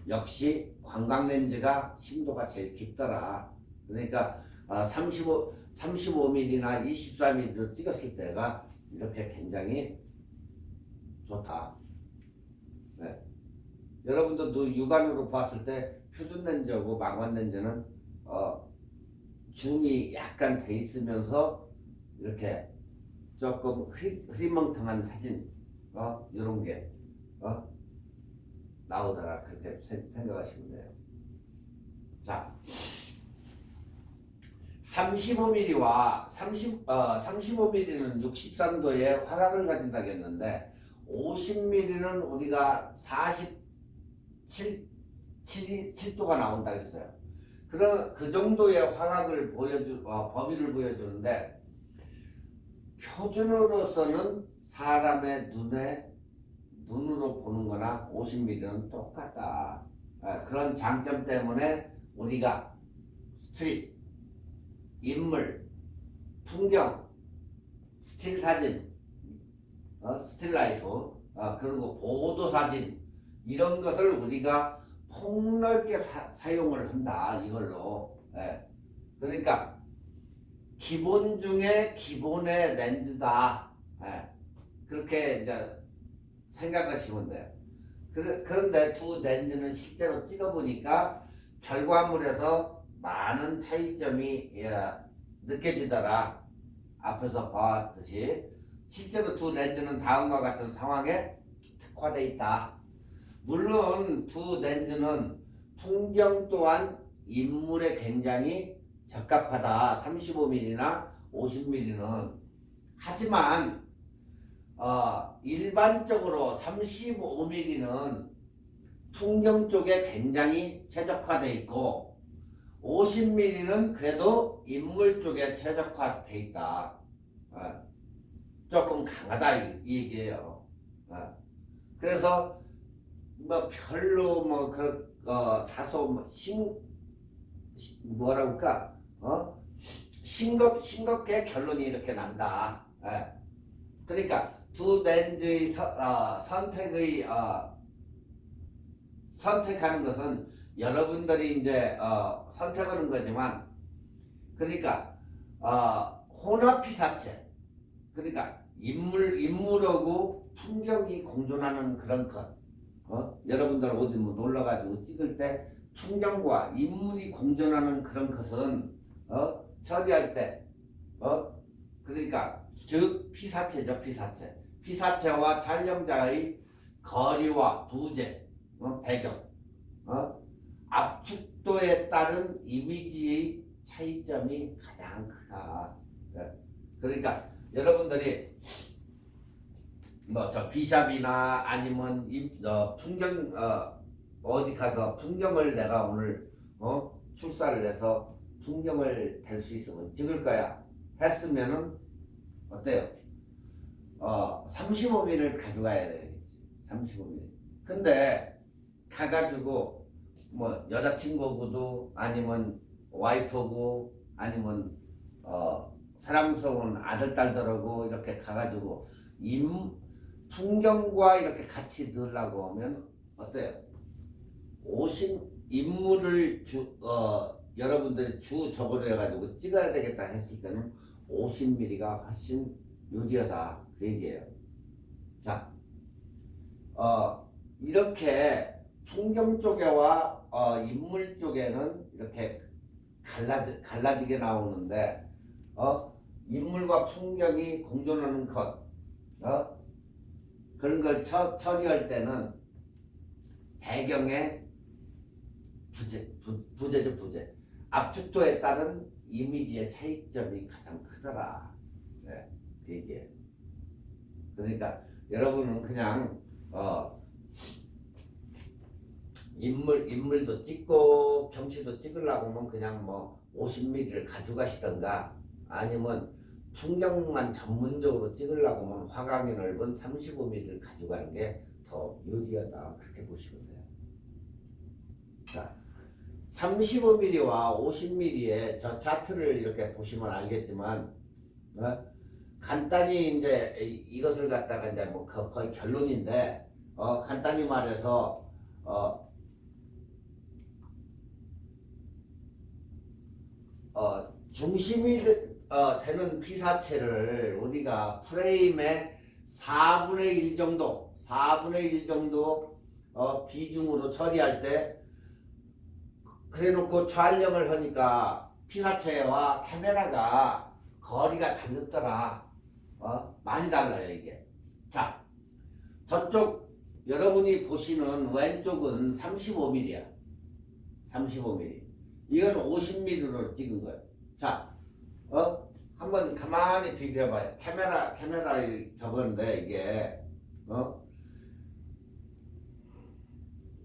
역시 관광 렌즈가 심도가 제일 깊더라. 그러니까 35mm나 24mm로 찍었을 때가 이렇게 굉장히 좋다. 네. 여러분들도 육안으로 봤을 때 표준 렌즈하고 망원 렌즈는 줌이 약간 돼 있으면서 이렇게 조금 흐리멍텅한 사진 이런 게 나오더라. 그렇게 생각하시면 돼요. 자, 35mm와 35mm는 63도의 화각을 가진다고 했는데 50mm는 우리가 47도가 나온다고 했어요. 그럼 그 정도의 화각을 범위를 보여주는데 표준으로서는 사람의 눈으로 보는 거나 50mm는 똑같다. 그런 장점 때문에 우리가 스트릿, 인물, 풍경, 스틸 사진, 스틸 라이프, 그리고 보도 사진 이런 것을 우리가 폭넓게 사용을 한다. 이걸로. 그러니까 기본 중에 기본의 렌즈다. 그렇게 이제 생각하시면 돼요. 그런데 두 렌즈는 실제로 찍어보니까 결과물에서 많은 차이점이 느껴지더라. 앞에서 봤듯이 실제로 두 렌즈는 다음과 같은 상황에 특화되어 있다. 물론 두 렌즈는 풍경 또한 인물에 굉장히 적합하다. 35mm나 50mm는. 하지만 일반적으로 35mm는 풍경 쪽에 굉장히 최적화되어 있고 50mm는 그래도 인물 쪽에 최적화되어 있다. 조금 강하다 이 얘기예요. 그래서 뭐 별로 뭐 다소 뭐라 그럴까 싱겁게 결론이 이렇게 난다. 그러니까 두 렌즈의 선택하는 것은 여러분들이 이제 선택하는 거지만, 그러니까 혼합 피사체, 그러니까 인물하고 풍경이 공존하는 그런 것. 여러분들 어디 뭐 놀러가지고 찍을 때 풍경과 인물이 공존하는 그런 것은 처리할 때 그러니까 즉 피사체죠. 피사체와 촬영자의 거리와 부재, 배경, 압축도에 따른 이미지의 차이점이 가장 크다. 그러니까 여러분들이 뭐 저 비샵이나 아니면 풍경 어디 가서 풍경을 내가 오늘 출사를 해서 풍경을 댈 수 있으면 찍을 거야 했으면은 어때요? 35mm를 가져가야 되겠지. 35mm. 근데 가가지고 뭐 여자친구고도 아니면 와이프고 아니면 사랑스러운 아들 딸들하고 이렇게 가가지고 풍경과 이렇게 같이 넣으려고 하면 어때요? 인물을 여러분들이 저거로 해가지고 찍어야 되겠다 했을 때는 50mm가 훨씬 유리하다 그 얘기예요. 자, 이렇게 풍경 쪽에와 인물 쪽에는 이렇게 갈라지게 나오는데 인물과 풍경이 공존하는 것 그런 걸 처리할 때는 배경의 부재 압축도에 따른 이미지의 차이점이 가장 크더라. 네, 그 얘기예요. 그러니까 여러분은 그냥 인물도 찍고 경치도 찍으려고 하면 그냥 뭐 50mm를 가져가시던가 아니면 풍경만 전문적으로 찍으려고 하면 화각이 넓은 35mm를 가져가는 게 더 유리하다. 그렇게 보시면 돼요. 자, 35mm와 50mm의 저 차트를 이렇게 보시면 알겠지만 간단히 이제 이것을 갖다가 이제 뭐 거의 결론인데 간단히 말해서 중심이 되는 피사체를 우리가 프레임의 4분의 1 정도 비중으로 처리할 때 그래 놓고 촬영을 하니까 피사체와 카메라가 거리가 다르더라. 많이 달라요 이게. 자, 저쪽 여러분이 보시는 왼쪽은 35mm야. 35mm. 이건 50mm로 찍은 거예요. 자, 한번 가만히 비교해봐요. 카메라에 적었는데 이게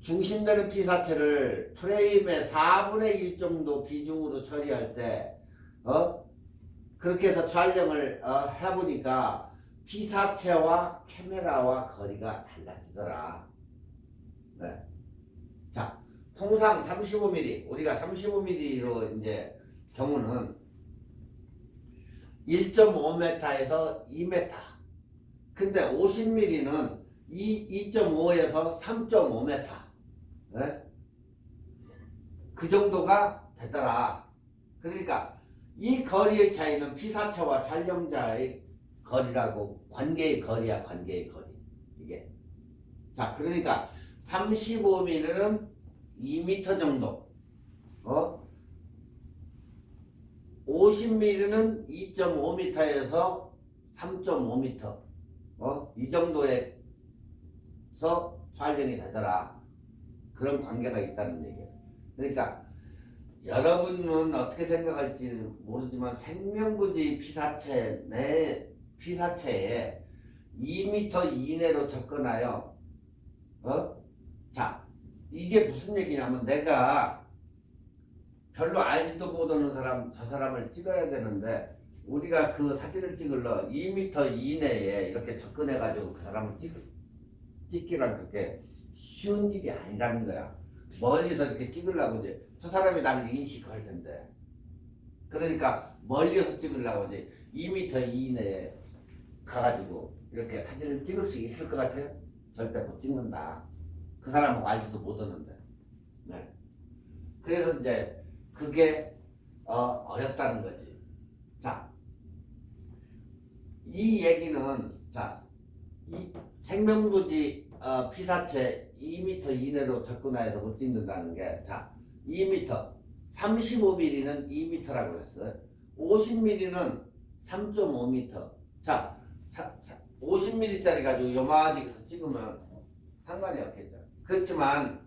중심되는 피사체를 프레임의 4분의 1 정도 비중으로 처리할 때 그렇게 해서 촬영을 해보니까 피사체와 카메라와 거리가 달라지더라. 네. 자, 통상 35mm, 우리가 35mm로 이제 경우는 1.5m에서 2m. 근데 50mm는 2.5에서 3.5m. 네? 그 정도가 되더라. 그러니까 이 거리의 차이는 피사체와 촬영자의 거리라고, 관계의 거리야, 관계의 거리. 이게. 자, 그러니까 35mm는 2m 정도. 50mm는 2.5m에서 3.5m 이 정도에서 촬영이 되더라. 그런 관계가 있다는 얘기예요. 그러니까 여러분은 어떻게 생각할지 모르지만 생명부지 피사체 내 피사체에 2m 이내로 접근하여 자 이게 무슨 얘기냐면 내가 별로 알지도 못하는 사람 저 사람을 찍어야 되는데 우리가 그 사진을 찍으려 2m 이내에 이렇게 접근해 가지고 그 사람을 찍기란 그렇게 쉬운 일이 아니라는 거야. 멀리서 이렇게 찍으려고 이제 저 사람이 나를 인식할 텐데 그러니까 멀리서 찍으려고 이제 2m 이내에 가가지고 이렇게 사진을 찍을 수 있을 것 같아요? 절대 못 찍는다. 그 사람은 알지도 못하는데. 네. 그래서 이제 그게 어렵다는 거지. 자, 이 얘기는 자, 이 생명부지 피사체 2m 이내로 접근해서 못 찍는다는 게 자, 2m, 35mm는 2m라고 했어요. 50mm는 3.5m. 자, 50mm짜리 가지고 요만하게서 찍으면 상관이 없겠죠. 그렇지만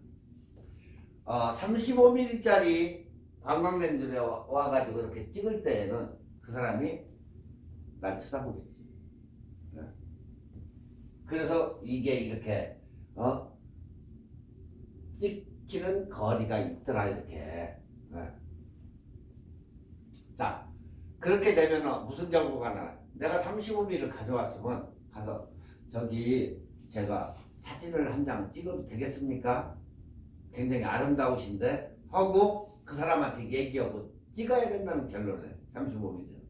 35mm짜리 관광렌즈에 와가지고 이렇게 찍을 때에는 그 사람이 날 쳐다보겠지. 네. 그래서 이게 이렇게 찍히는 거리가 있더라 이렇게. 네. 자 그렇게 되면 무슨 경우가 나? 내가 35mm를 가져왔으면 가서 저기 제가 사진을 한 장 찍어도 되겠습니까? 굉장히 아름다우신데 하고 그 사람한테 얘기하고 찍어야 된다는 결론에 35mm.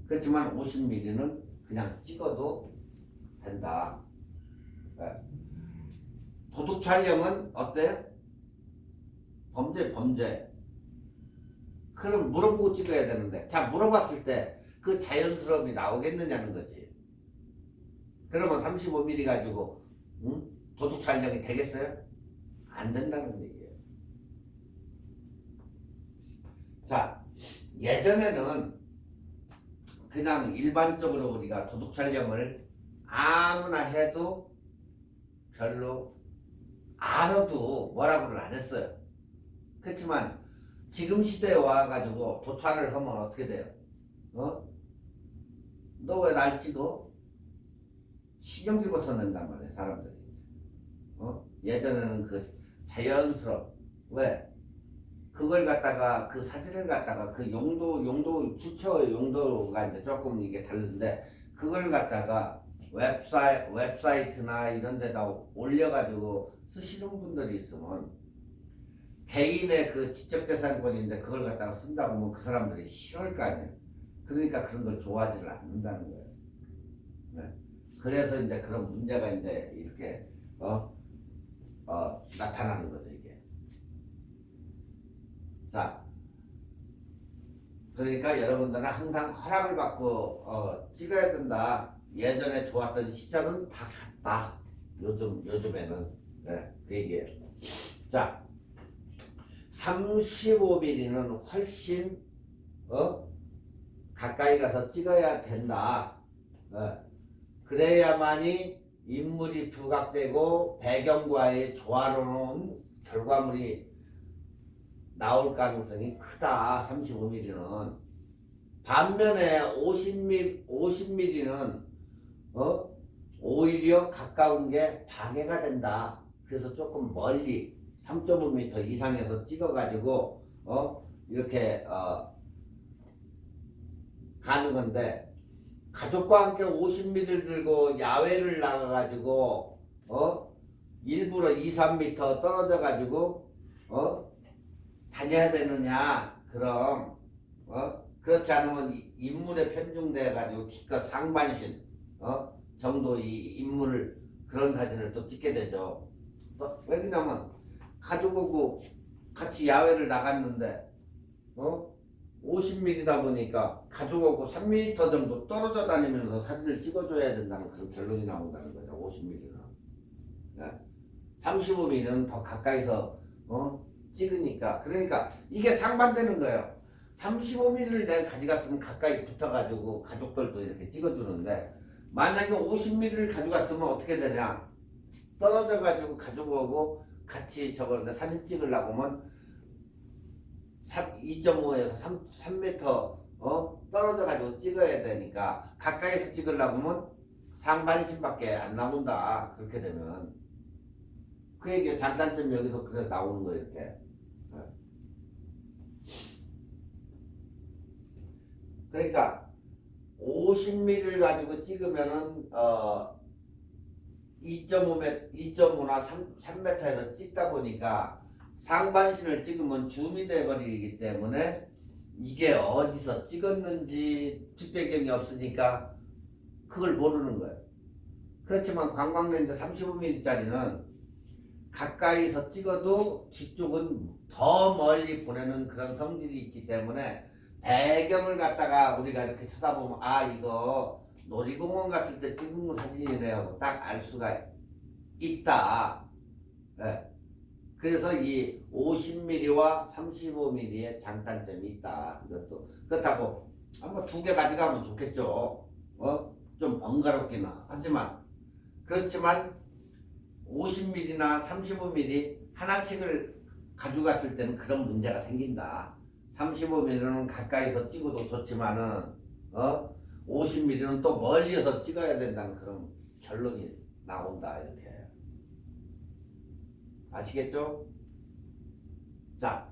그렇지만 50mm는 그냥 찍어도 된다. 네. 도둑 촬영은 어때요? 범죄. 그럼 물어보고 찍어야 되는데 자 물어봤을 때 그 자연스러움이 나오겠느냐는 거지. 그러면 35mm 가지고 도둑 촬영이 되겠어요? 안 된다는 얘기예요. 자 예전에는 그냥 일반적으로 우리가 도둑 촬영을 아무나 해도 별로 알아도 뭐라고는 안 했어요. 그렇지만 지금 시대에 와가지고 도촬을 하면 어떻게 돼요? 너 왜 날 찍어? 신경질부터 낸단 말이에요 사람들이. 예전에는 그 자연스러워 왜? 그걸 갖다가 그 사진을 갖다가 그 용도 주처 용도가 이제 조금 이게 다른데 그걸 갖다가 웹사이트나 이런 데다 올려가지고 쓰시는 분들이 있으면 개인의 그 지적재산권인데 그걸 갖다가 쓴다고 하면 그 사람들이 싫어할 거 아니에요. 그러니까 그런 걸 좋아하지를 않는다는 거예요. 네. 그래서 이제 그런 문제가 이제 이렇게 나타나는 거죠 이게. 자, 그러니까 여러분들은 항상 허락을 받고 찍어야 된다. 예전에 좋았던 시절은 다 갔다. 요즘에는 네, 그 얘기예요. 자, 35mm는 훨씬 가까이 가서 찍어야 된다. 그래야만이 인물이 부각되고 배경과의 조화로운 결과물이 나올 가능성이 크다. 35mm는. 반면에 50mm는 오히려 가까운 게 방해가 된다. 그래서 조금 멀리 3.5m 이상에서 찍어가지고 이렇게 가는 건데 가족과 함께 50mm 들고 야외를 나가가지고 일부러 2, 3m 떨어져가지고 다녀야 되느냐? 그럼 그렇지 않으면 인물에 편중돼 가지고 기껏 상반신 정도 이 인물 그런 사진을 또 찍게 되죠. 왜냐면 가족하고 같이 야외를 나갔는데 50mm다 보니까 가족하고 3m 정도 떨어져 다니면서 사진을 찍어줘야 된다는 그런 결론이 나온다는 거죠. 50mm는. 35mm는 더 가까이서 찍으니까. 그러니까 이게 상반되는 거예요. 35mm를 내가 가져갔으면 가까이 붙어가지고 가족들도 이렇게 찍어주는데, 만약에 50mm를 가져갔으면 어떻게 되냐? 떨어져가지고 가족하고 같이 저거는데 사진 찍으려고 하면 2.5에서 3m 떨어져가지고 찍어야 되니까, 가까이서 찍으려고 하면 상반신밖에 안 나온다. 그렇게 되면 그 얘기 장단점 여기서 그래서 나오는 거 이렇게. 그러니까 50mm를 가지고 찍으면은 2.5나 3m에서 찍다 보니까 상반신을 찍으면 줌이 돼버리기 때문에 이게 어디서 찍었는지 뒷배경이 없으니까 그걸 모르는 거예요. 그렇지만 관광렌즈 35mm짜리는 가까이서 찍어도 뒤쪽은 더 멀리 보내는 그런 성질이 있기 때문에 배경을 갖다가 우리가 이렇게 쳐다보면 아 이거 놀이공원 갔을 때 찍은 거 사진이네 하고 딱 알 수가 있다. 네. 그래서 이 50mm와 35mm의 장단점이 있다. 이것도 그렇다고 한번 2개 가져가면 좋겠죠. 좀 번거롭긴 하지만 그렇지만 50mm나 35mm 하나씩을 가져갔을 때는 그런 문제가 생긴다. 35mm는 가까이서 찍어도 좋지만은 50mm는 또 멀리서 찍어야 된다는 그런 결론이 나온다. 이렇게 아시겠죠? 자,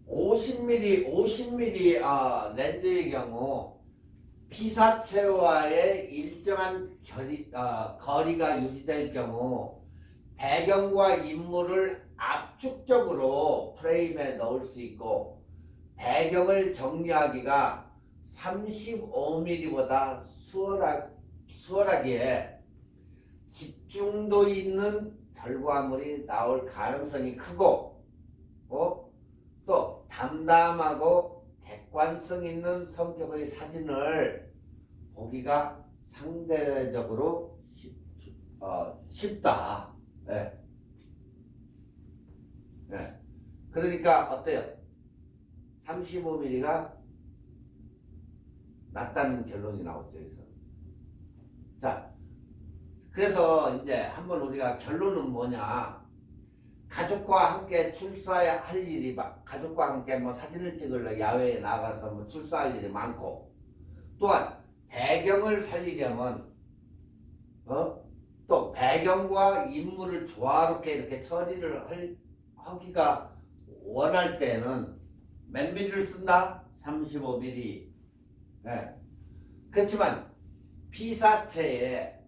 50mm 렌즈의 경우 피사체와의 일정한 거리가 유지될 경우 배경과 인물을 압축적으로 프레임에 넣을 수 있고, 배경을 정리하기가 35mm보다 수월하기에 집중도 있는 결과물이 나올 가능성이 크고, 또 담담하고 객관성 있는 성격의 사진을 보기가 상대적으로 쉽다. 네. 네. 그러니까 어때요? 35mm가 낫다는 결론이 나오죠. 여기서. 자, 그래서 이제 한번 우리가 결론은 뭐냐? 가족과 함께 출사할 일이 가족과 함께 뭐 사진을 찍으려 야외에 나가서 뭐 출사할 일이 많고, 또한 배경을 살리려면 또 배경과 인물을 조화롭게 이렇게 처리를 하기가 원할 때는 몇 mm를 쓴다? 35mm. 네. 그렇지만 피사체에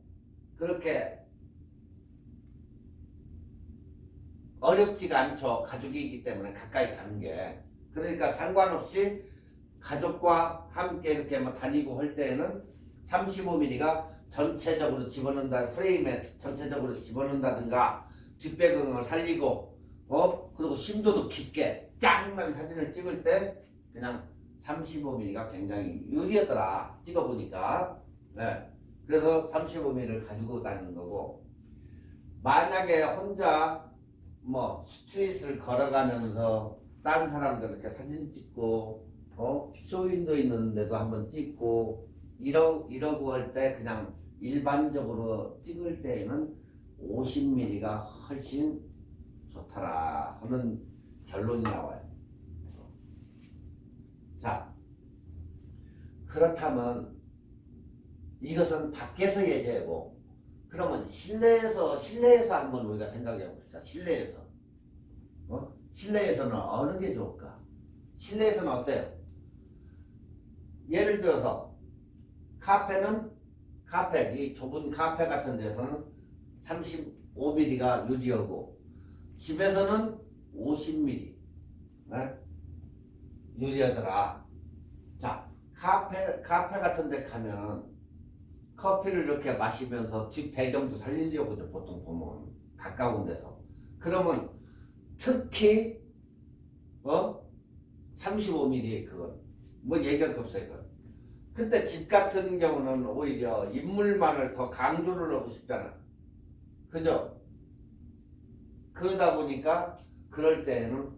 그렇게 어렵지가 않죠. 가족이기 때문에 가까이 가는 게. 그러니까 상관없이 가족과 함께 이렇게 뭐 다니고 할 때에는 35mm가 전체적으로 집어넣는다, 프레임에 전체적으로 집어넣는다든가 뒷배경을 살리고 그리고 심도도 깊게 짱난 사진을 찍을 때 그냥 35mm가 굉장히 유리하더라. 찍어보니까. 네. 그래서 35mm를 가지고 다니는 거고, 만약에 혼자 뭐 스트릿을 걸어가면서 다른 사람들 이렇게 사진 찍고 쇼윈도 있는데도 한번 찍고 이러고 할 때 그냥 일반적으로 찍을 때에는 50mm가 훨씬 좋더라 하는 결론이 나와요. 자, 그렇다면 이것은 밖에서 예제고, 그러면 실내에서 한번 우리가 생각해 봅시다. 실내에서는 어느 게 좋을까? 실내에서는 어때요? 예를 들어서 이 좁은 카페 같은 데서는 35mm가 유지하고, 집에서는 50mm 유리하더라. 자, 카페 같은 데 가면 커피를 이렇게 마시면서 뒷 배경도 살리려고 보통 보면 가까운 데서. 그러면 특히 35mm 그건 뭐 얘기할 거 없어요. 그건. 근데 집 같은 경우는 오히려 인물만을 더 강조를 하고 싶잖아. 그죠? 그러다 보니까 그럴 때는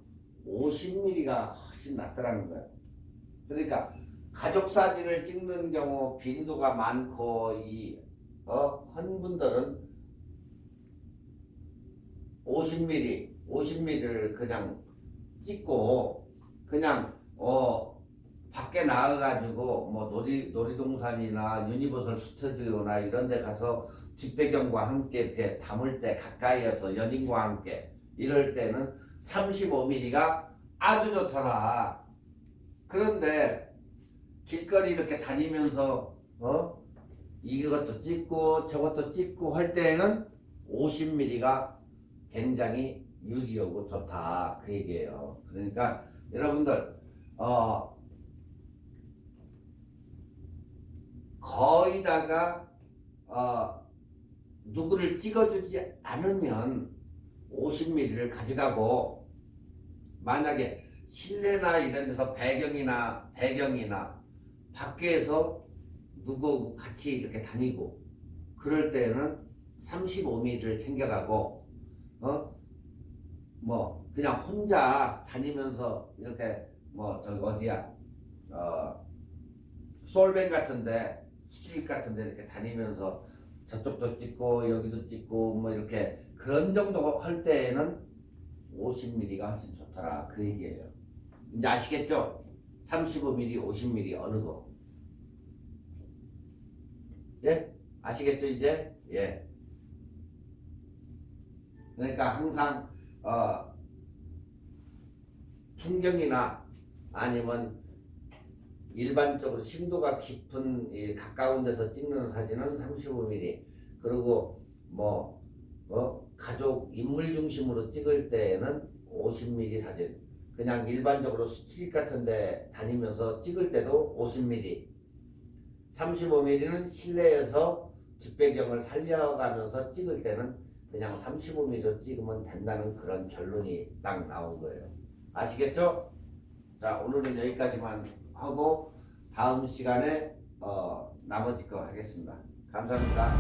50mm가 훨씬 낫더라는 거예요. 그러니까 가족 사진을 찍는 경우 빈도가 많고 헌 분들은 50mm를 그냥 찍고 그냥 밖에 나가가지고 뭐 놀이동산이나 유니버설 스튜디오나 이런 데 가서 뒷배경과 함께 이렇게 담을 때 가까이에서 연인과 함께 이럴 때는 35mm가 아주 좋더라. 그런데 길거리 이렇게 다니면서 이것도 찍고 저것도 찍고 할 때에는 50mm가 굉장히 유리하고 좋다 그 얘기예요. 그러니까 여러분들 거의다가 누구를 찍어주지 않으면 50mm를 가져가고 만약에 실내나 이런 데서 배경이나 밖에서 누구 같이 이렇게 다니고 그럴 때는 35mm를 챙겨가고 뭐 그냥 혼자 다니면서 이렇게 뭐 저기 어디야 솔뱅 같은데 스트릿 같은데 이렇게 다니면서 저쪽도 찍고 여기도 찍고 뭐 이렇게 그런 정도 할 때에는 50mm가 훨씬 좋더라 그 얘기예요. 이제 아시겠죠? 35mm, 50mm 어느 거? 예? 아시겠죠 이제? 예. 그러니까 항상 풍경이나 아니면 일반적으로 심도가 깊은 가까운 데서 찍는 사진은 35mm 그리고 가족 인물 중심으로 찍을 때는 50mm 사진 그냥 일반적으로 스트릿 같은 데 다니면서 찍을 때도 50mm 35mm는 실내에서 뒷배경을 살려가면서 찍을 때는 그냥 35mm로 찍으면 된다는 그런 결론이 딱 나온 거예요. 아시겠죠? 자 오늘은 여기까지만 하고 다음 시간에 나머지 거 하겠습니다. 감사합니다.